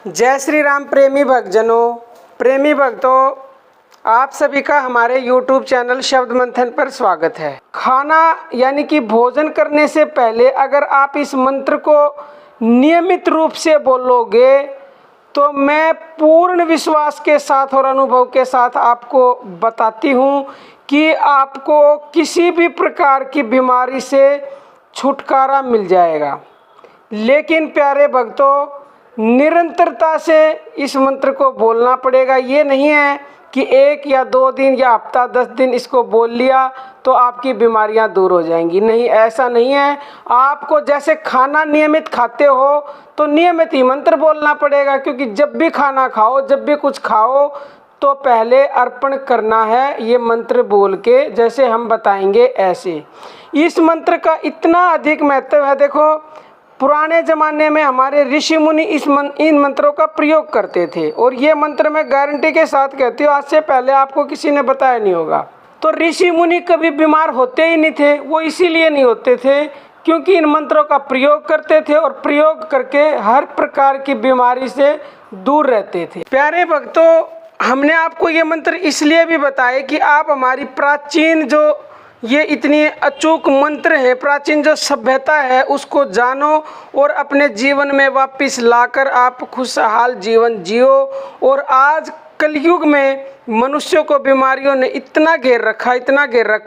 जय श्री राम प्रेमी भक्तजनों, प्रेमी भक्तों, आप सभी का हमारे YouTube चैनल शब्द मंथन पर स्वागत है। खाना यानी कि भोजन करने से पहले अगर आप इस मंत्र को नियमित रूप से बोलोगे तो मैं पूर्ण विश्वास के साथ और अनुभव के साथ आपको बताती हूँ कि आपको किसी भी प्रकार की बीमारी से छुटकारा मिल जाएगा। लेकिन प्यारे भक्तों, निरंतरता से इस मंत्र को बोलना पड़ेगा। ये नहीं है कि 1 या 2 दिन या हफ्ता 10 दिन इसको बोल लिया तो आपकी बीमारियां दूर हो जाएंगी। नहीं, ऐसा नहीं है। आपको जैसे खाना नियमित खाते हो तो नियमित ही मंत्र बोलना पड़ेगा, क्योंकि जब भी खाना खाओ, जब भी कुछ खाओ तो पहले अर्पण करना है ये मंत्र बोल के, जैसे हम बताएंगे ऐसे। इस मंत्र का इतना अधिक महत्व है। देखो, पुराने ज़माने में हमारे ऋषि मुनि इन मंत्रों का प्रयोग करते थे, और ये मंत्र मैं गारंटी के साथ कहती हूँ आज से पहले आपको किसी ने बताया नहीं होगा। तो ऋषि मुनि कभी बीमार होते ही नहीं थे। वो इसीलिए नहीं होते थे क्योंकि इन मंत्रों का प्रयोग करते थे और प्रयोग करके हर प्रकार की बीमारी से दूर रहते थे। प्यारे भक्तों, हमने आपको ये मंत्र इसलिए भी बताए कि आप हमारी प्राचीन जो ये इतनी अचूक मंत्र है, प्राचीन जो सभ्यता है, उसको जानो और अपने जीवन में वापस लाकर आप खुशहाल जीवन जियो। और आज कलयुग में मनुष्यों को बीमारियों ने इतना घेर रखा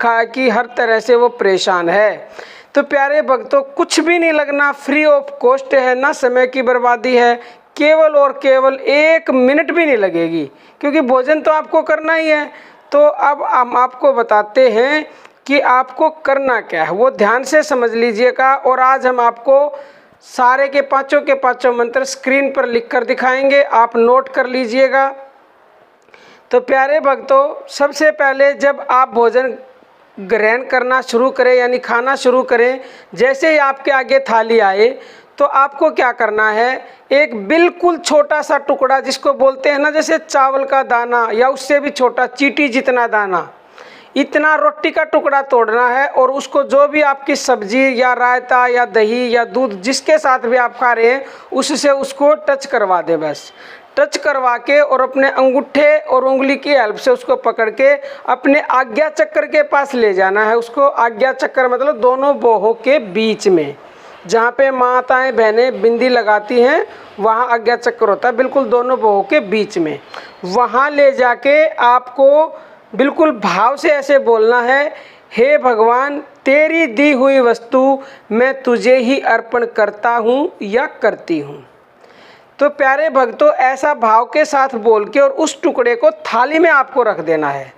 है कि हर तरह से वो परेशान है। तो प्यारे भक्तों, कुछ भी नहीं लगना, फ्री ऑफ कॉस्ट है, ना समय की बर्बादी है, केवल और केवल 1 मिनट भी नहीं लगेगी, क्योंकि भोजन तो आपको करना ही है। तो अब हम आपको बताते हैं कि आपको करना क्या है, वो ध्यान से समझ लीजिएगा। और आज हम आपको सारे के पांचों मंत्र स्क्रीन पर लिखकर दिखाएंगे, आप नोट कर लीजिएगा। तो प्यारे भक्तों, सबसे पहले जब आप भोजन ग्रहण करना शुरू करें यानी खाना शुरू करें, जैसे ही आपके आगे थाली आए तो आपको क्या करना है, एक बिल्कुल छोटा सा टुकड़ा, जिसको बोलते हैं ना जैसे चावल का दाना या उससे भी छोटा, चींटी जितना दाना, इतना रोटी का टुकड़ा तोड़ना है। और उसको जो भी आपकी सब्जी या रायता या दही या दूध जिसके साथ भी आप खा रहे हैं उससे उसको टच करवा दे। बस टच करवा के और अपने अंगूठे और उंगली की हेल्प से उसको पकड़ के अपने आज्ञा चक्र के पास ले जाना है। उसको आज्ञा चक्र मतलब दोनों बाहों के बीच में, जहाँ पे माताएं बहनें बिंदी लगाती हैं वहाँ आज्ञा चक्र होता है, बिल्कुल दोनों बाहों के बीच में। वहाँ ले जाके आपको बिल्कुल भाव से ऐसे बोलना है, हे भगवान, तेरी दी हुई वस्तु मैं तुझे ही अर्पण करता हूँ या करती हूँ। तो प्यारे भक्तों, ऐसा भाव के साथ बोल के और उस टुकड़े को थाली में आपको रख देना है।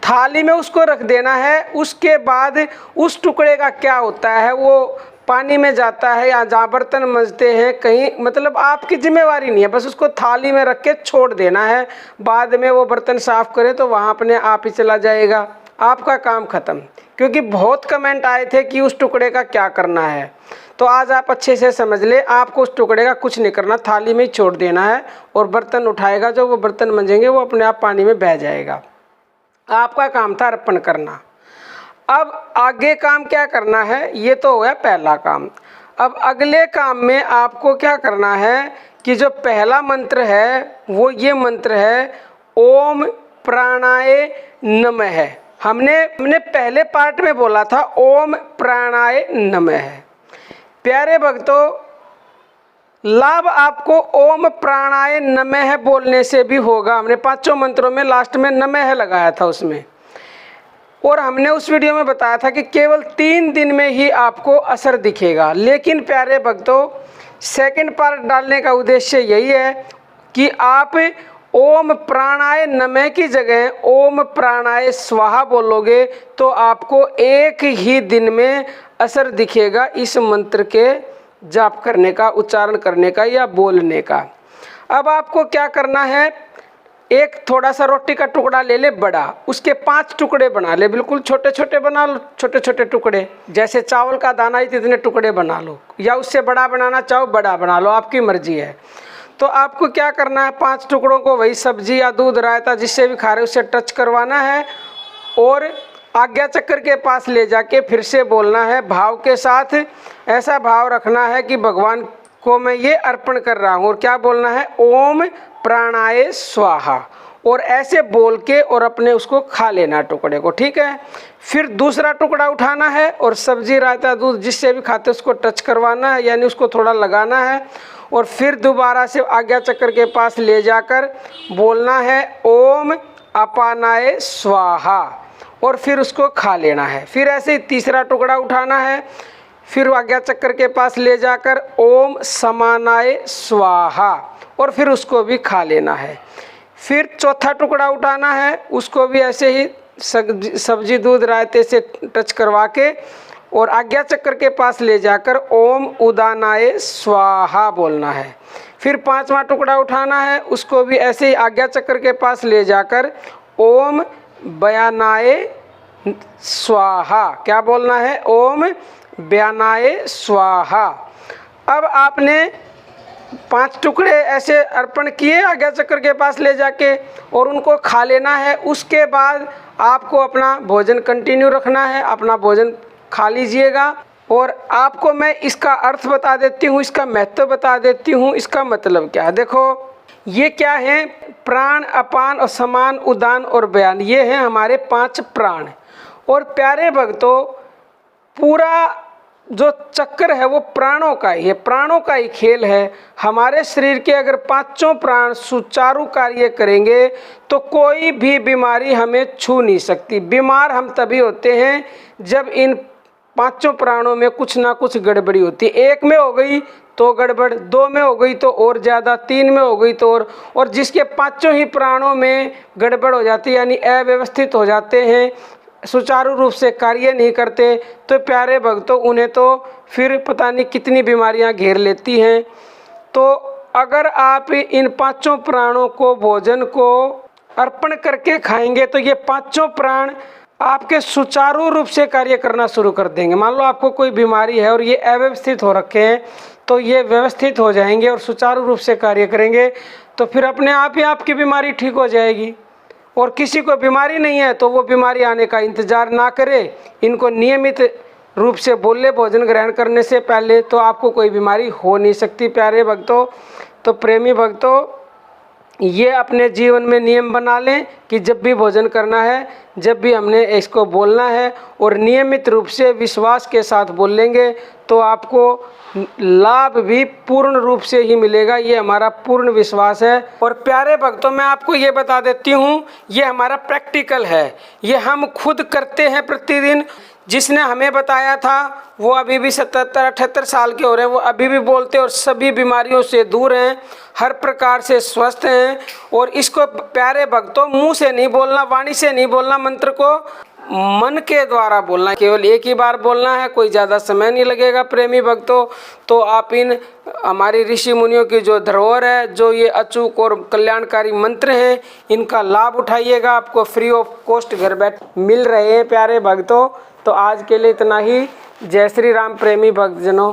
थाली में उसको रख देना है। उसके बाद उस टुकड़े का क्या होता है, वो पानी में जाता है या जहाँ बर्तन मंजते हैं कहीं, मतलब आपकी जिम्मेवारी नहीं है, बस उसको थाली में रख के छोड़ देना है। बाद में वो बर्तन साफ़ करें तो वहाँ अपने आप ही चला जाएगा, आपका काम ख़त्म। क्योंकि बहुत कमेंट आए थे कि उस टुकड़े का क्या करना है, तो आज आप अच्छे से समझ ले। आपको उस टुकड़े का कुछ नहीं करना, थाली में ही छोड़ देना है और बर्तन उठाएगा, जो वो बर्तन मंजेंगे वो अपने आप पानी में बह जाएगा। आपका काम था अर्पण करना। अब आगे काम क्या करना है, ये तो हो गया पहला काम। अब अगले काम में आपको क्या करना है कि जो पहला मंत्र है वो ये मंत्र है, ओम प्राणाय नमः। हमने पहले पार्ट में बोला था ओम प्राणाय नमः। प्यारे भक्तों, लाभ आपको ओम प्राणाय नमः बोलने से भी होगा। हमने 5 मंत्रों में लास्ट में नमः लगाया था उसमें, और हमने उस वीडियो में बताया था कि केवल 3 दिन में ही आपको असर दिखेगा। लेकिन प्यारे भक्तों, सेकंड पार्ट डालने का उद्देश्य यही है कि आप ओम प्राणाय नमः की जगह ओम प्राणाय स्वाहा बोलोगे तो आपको 1 ही दिन में असर दिखेगा इस मंत्र के जाप करने का, उच्चारण करने का या बोलने का। अब आपको क्या करना है, एक थोड़ा सा रोटी का टुकड़ा ले ले बड़ा, उसके 5 टुकड़े बना ले, बिल्कुल छोटे छोटे बना लो, छोटे छोटे टुकड़े, जैसे चावल का दाना ही इतने टुकड़े बना लो, या उससे बड़ा बनाना चाहो बड़ा बना लो, आपकी मर्जी है। तो आपको क्या करना है, 5 टुकड़ों को वही सब्जी या दूध रायता जिससे भी खा रहे उससे टच करवाना है और आज्ञा चक्र के पास ले जाके फिर से बोलना है भाव के साथ। ऐसा भाव रखना है कि भगवान को मैं ये अर्पण कर रहा हूँ। और क्या बोलना है, ओम प्राणाय स्वाहा, और ऐसे बोल के और अपने उसको खा लेना टुकड़े को, ठीक है। फिर दूसरा टुकड़ा उठाना है और सब्जी, रायता, दूध जिससे भी खाते उसको टच करवाना है, यानी उसको थोड़ा लगाना है, और फिर दोबारा से आज्ञा चक्र के पास ले जाकर बोलना है ओम अपानाय स्वाहा, और फिर उसको खा लेना है। फिर ऐसे ही तीसरा टुकड़ा उठाना है, फिर आज्ञा चक्र के पास ले जाकर ओम समानाय स्वाहा, और फिर उसको भी खा लेना है। फिर चौथा टुकड़ा उठाना है, उसको भी ऐसे ही सब्जी, दूध, रायते से टच करवा के और आज्ञा चक्र के पास ले जाकर ओम उदानाय स्वाहा बोलना है। फिर पांचवा टुकड़ा उठाना है, उसको भी ऐसे ही आज्ञा चक्र के पास ले जाकर ओम बयानाय स्वाहा, क्या बोलना है, ओम बयानाय स्वाहा। अब आपने 5 टुकड़े ऐसे अर्पण किए आज्ञा चक्र के पास ले जाके, और उनको खा लेना है। उसके बाद आपको अपना भोजन कंटिन्यू रखना है, अपना भोजन खा लीजिएगा। और आपको मैं इसका अर्थ बता देती हूँ, इसका महत्व बता देती हूँ, इसका मतलब क्या है। देखो ये क्या है, प्राण, अपान और समान, उदान और बयान, ये हैं हमारे 5 प्राण। और प्यारे भक्तों, पूरा जो चक्र है वो प्राणों का ही है, प्राणों का ही खेल है। हमारे शरीर के अगर 5 प्राण सुचारू कार्य करेंगे तो कोई भी बीमारी हमें छू नहीं सकती। बीमार हम तभी होते हैं जब इन 5 प्राणों में कुछ ना कुछ गड़बड़ी होती है। 1 में हो गई तो गड़बड़, 2 में हो गई तो और ज़्यादा, 3 में हो गई तो और जिसके 5 ही प्राणों में गड़बड़ हो जाती है, यानी अव्यवस्थित हो जाते हैं, सुचारू रूप से कार्य नहीं करते, तो प्यारे भक्तों उन्हें तो फिर पता नहीं कितनी बीमारियां घेर लेती हैं। तो अगर आप इन 5 प्राणों को, भोजन को अर्पण करके खाएंगे तो ये 5 प्राण आपके सुचारू रूप से कार्य करना शुरू कर देंगे। मान लो आपको कोई बीमारी है और ये अव्यवस्थित हो रखे हैं, तो ये व्यवस्थित हो जाएंगे और सुचारू रूप से कार्य करेंगे, तो फिर अपने आप ही आपकी बीमारी ठीक हो जाएगी। और किसी को बीमारी नहीं है तो वो बीमारी आने का इंतज़ार ना करे, इनको नियमित रूप से बोले भोजन ग्रहण करने से पहले, तो आपको कोई बीमारी हो नहीं सकती। प्यारे भक्तों, तो प्रेमी भक्तों, ये अपने जीवन में नियम बना लें कि जब भी भोजन करना है, जब भी हमने इसको बोलना है और नियमित रूप से विश्वास के साथ बोल लेंगे तो आपको लाभ भी पूर्ण रूप से ही मिलेगा। ये हमारा पूर्ण विश्वास है। और प्यारे भक्तों, मैं आपको ये बता देती हूँ, ये हमारा प्रैक्टिकल है, ये हम खुद करते हैं प्रतिदिन। जिसने हमें बताया था वो अभी भी 77-78 साल के हो रहे हैं, वो अभी भी बोलते हैं और सभी बीमारियों से दूर हैं, हर प्रकार से स्वस्थ हैं। और इसको प्यारे भक्तों मुंह से नहीं बोलना, वाणी से नहीं बोलना, मंत्र को मन के द्वारा बोलना, केवल एक ही बार बोलना है, कोई ज़्यादा समय नहीं लगेगा। प्रेमी भक्तों, तो आप इन हमारी ऋषि मुनियों की जो धरोहर है, जो ये अचूक और कल्याणकारी मंत्र हैं, इनका लाभ उठाइएगा, आपको फ्री ऑफ कॉस्ट घर बैठे मिल रहे हैं। प्यारे भक्तों, तो आज के लिए इतना ही। जय श्री राम प्रेमी भक्तजनों।